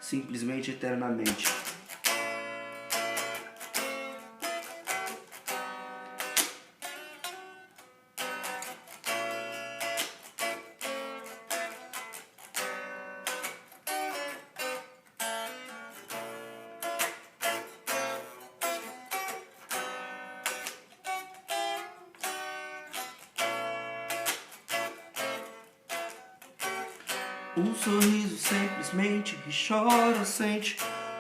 simplesmente eternamente. Um sorriso simplesmente que chora, sente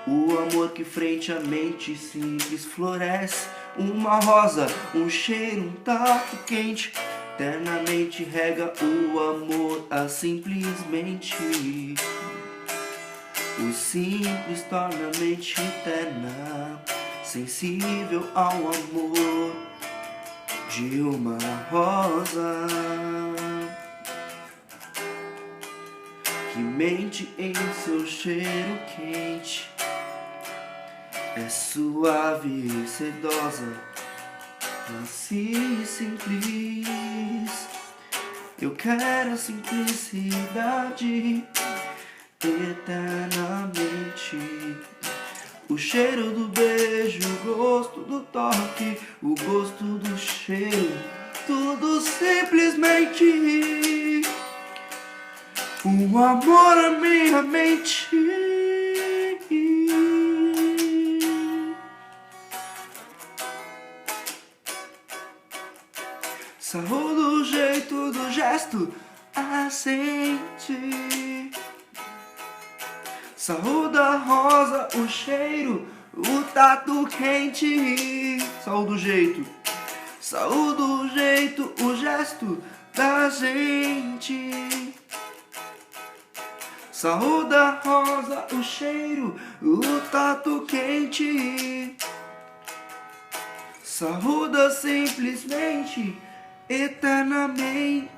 o amor que frente à mente simples floresce. Uma rosa, um cheiro, um tato quente, eternamente rega o amor a simplesmente. O simples torna a mente eterna, sensível ao amor de uma rosa que mente em seu cheiro quente. É suave e sedosa, macia e simples. Eu quero a simplicidade eternamente. O cheiro do beijo, o gosto do toque, o gosto do cheiro, tudo simplesmente um amor à minha mente. Saúdo o jeito do gesto, a sente. Saúde a rosa, o cheiro, o tato quente. Saúde o jeito, saúdo o jeito, o gesto da gente. Saúde a rosa, o cheiro, o tato quente. Saúda simplesmente, eternamente.